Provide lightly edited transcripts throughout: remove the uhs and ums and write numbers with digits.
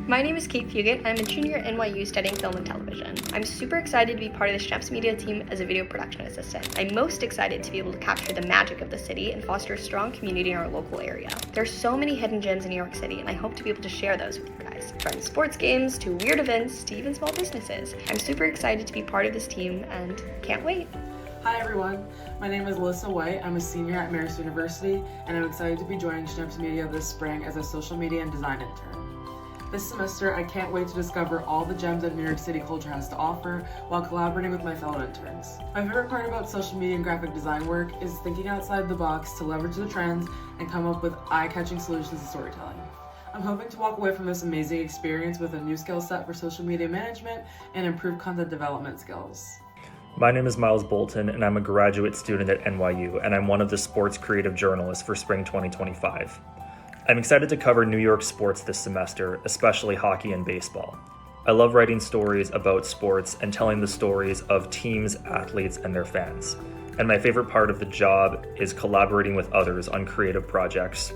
My name is Kate Fugit. I'm a junior at NYU studying film and television. I'm super excited to be part of the Schneps Media team as a video production assistant. I'm most excited to be able to capture the magic of the city and foster a strong community in our local area. There's so many hidden gems in New York City, and I hope to be able to share those with you guys. From sports games to weird events to even small businesses. I'm super excited to be part of this team and can't wait. Hi everyone, my name is Alyssa White. I'm a senior at Immerse University, and I'm excited to be joining Schneps Media this spring as a social media and design intern. This semester, I can't wait to discover all the gems that New York City culture has to offer while collaborating with my fellow interns. My favorite part about social media and graphic design work is thinking outside the box to leverage the trends and come up with eye-catching solutions to storytelling. I'm hoping to walk away from this amazing experience with a new skill set for social media management and improved content development skills. My name is Miles Bolton, and I'm a graduate student at NYU, and I'm one of the sports creative journalists for spring 2025. I'm excited to cover New York sports this semester, especially hockey and baseball. I love writing stories about sports and telling the stories of teams, athletes, and their fans. And my favorite part of the job is collaborating with others on creative projects.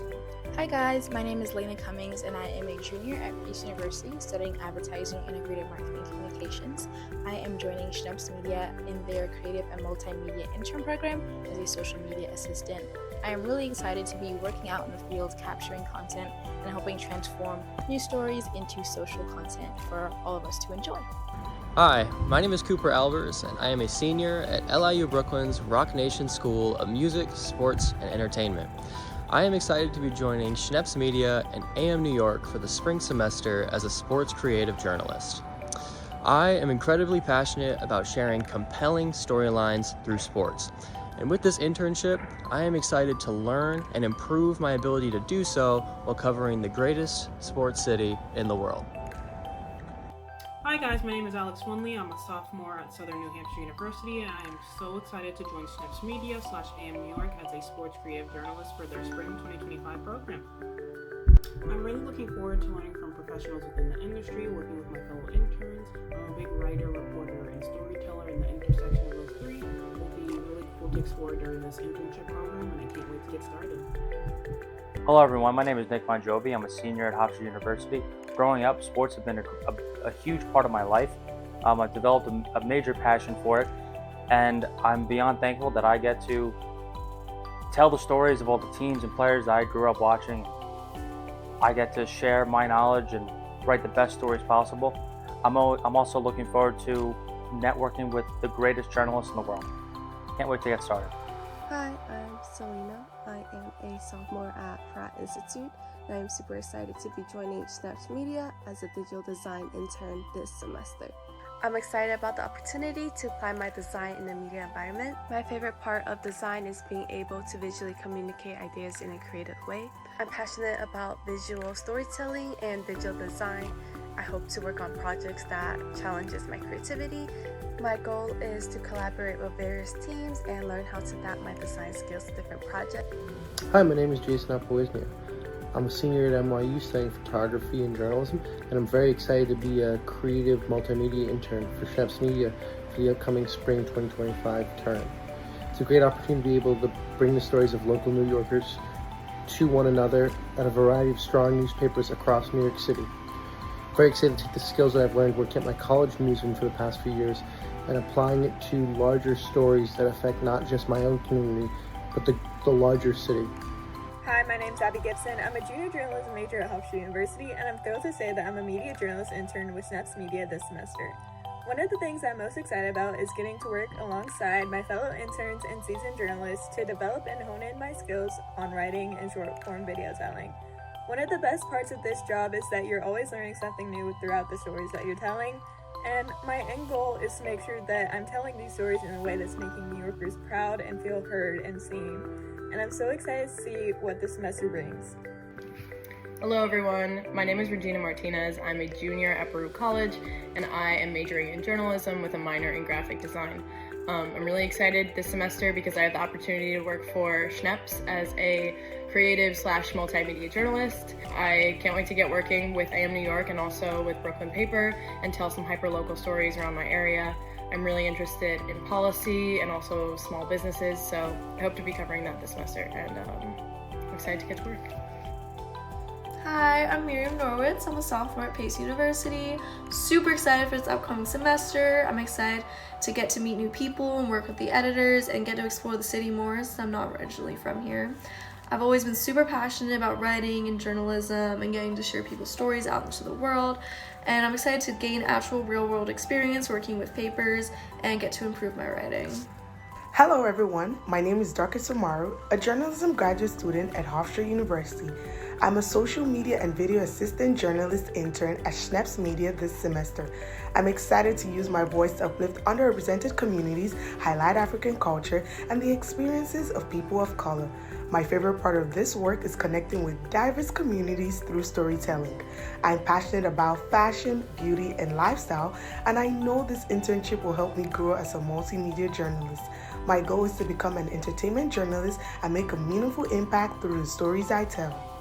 Hi guys, my name is Lena Cummings and I am a junior at Pace University studying advertising, integrated marketing, and communications. I am joining Schneps Media in their creative and multimedia intern program as a social media assistant. I am really excited to be working out in the field, capturing content and helping transform news stories into social content for all of us to enjoy. Hi, my name is Cooper Albers, and I am a senior at LIU Brooklyn's Rock Nation School of Music, Sports, and Entertainment. I am excited to be joining Schneps Media and AM New York for the spring semester as a sports creative journalist. I am incredibly passionate about sharing compelling storylines through sports. And with this internship, I am excited to learn and improve my ability to do so while covering the greatest sports city in the world. Hi guys, my name is Alex Winley. I'm a sophomore at Southern New Hampshire University, and I am so excited to join Schneps Media /AM New York as a sports creative journalist for their spring 2025 program. I'm really looking forward to learning from professionals within the industry, working with my fellow interns. I'm a big writer, reporter, and storyteller, and the intersection of those three will be really cool to explore during this internship program, and I can't wait to get started. Hello everyone, my name is Nick Monjovi. I'm a senior at Hofstra University. Growing up, sports have been a huge part of my life. I've developed a major passion for it, and I'm beyond thankful that I get to tell the stories of all the teams and players that I grew up watching. I get to share my knowledge and write the best stories possible. I'm also looking forward to networking with the greatest journalists in the world. Can't wait to get started. Hi, I'm Selena. I am a sophomore at Pratt Institute, and I am super excited to be joining Schneps Media as a digital design intern this semester. I'm excited about the opportunity to apply my design in a media environment. My favorite part of design is being able to visually communicate ideas in a creative way. I'm passionate about visual storytelling and digital design. I hope to work on projects that challenges my creativity. My goal is to collaborate with various teams and learn how to adapt my design skills to different projects. Hi, my name is Jason Apoisnia. I'm a senior at NYU studying photography and journalism, and I'm very excited to be a creative multimedia intern for Schneps Media for the upcoming spring 2025 term. It's a great opportunity to be able to bring the stories of local New Yorkers to one another at a variety of strong newspapers across New York City. I'm very excited to take the skills that I've learned working at my college newsroom for the past few years and applying it to larger stories that affect not just my own community, but the larger city. Hi, my name's Abby Gibson. I'm a junior journalism major at Hofstra University, and I'm thrilled to say that I'm a media journalist intern with Schneps Media this semester. One of the things I'm most excited about is getting to work alongside my fellow interns and seasoned journalists to develop and hone in my skills on writing and short-form video telling. One of the best parts of this job is that you're always learning something new throughout the stories that you're telling, and my end goal is to make sure that I'm telling these stories in a way that's making New Yorkers proud and feel heard and seen. And I'm so excited to see what this semester brings. Hello everyone, my name is Regina Martinez. I'm a junior at Baruch College, and I am majoring in journalism with a minor in graphic design. I'm really excited this semester because I have the opportunity to work for Schneps as a creative/multimedia journalist. I can't wait to get working with AM New York and also with Brooklyn Paper and tell some hyper-local stories around my area. I'm really interested in policy and also small businesses, so I hope to be covering that this semester, and I'm excited to get to work. Hi, I'm Miriam Norwitz. I'm a sophomore at Pace University. Super excited for this upcoming semester. I'm excited to get to meet new people and work with the editors and get to explore the city more since I'm not originally from here. I've always been super passionate about writing and journalism and getting to share people's stories out into the world. And I'm excited to gain actual real-world experience working with papers and get to improve my writing. Hello everyone, my name is Dr. Samaru, a journalism graduate student at Hofstra University. I'm a social media and video assistant journalist intern at Schneps Media this semester. I'm excited to use my voice to uplift underrepresented communities, highlight African culture, and the experiences of people of color. My favorite part of this work is connecting with diverse communities through storytelling. I'm passionate about fashion, beauty, and lifestyle, and I know this internship will help me grow as a multimedia journalist. My goal is to become an entertainment journalist and make a meaningful impact through the stories I tell.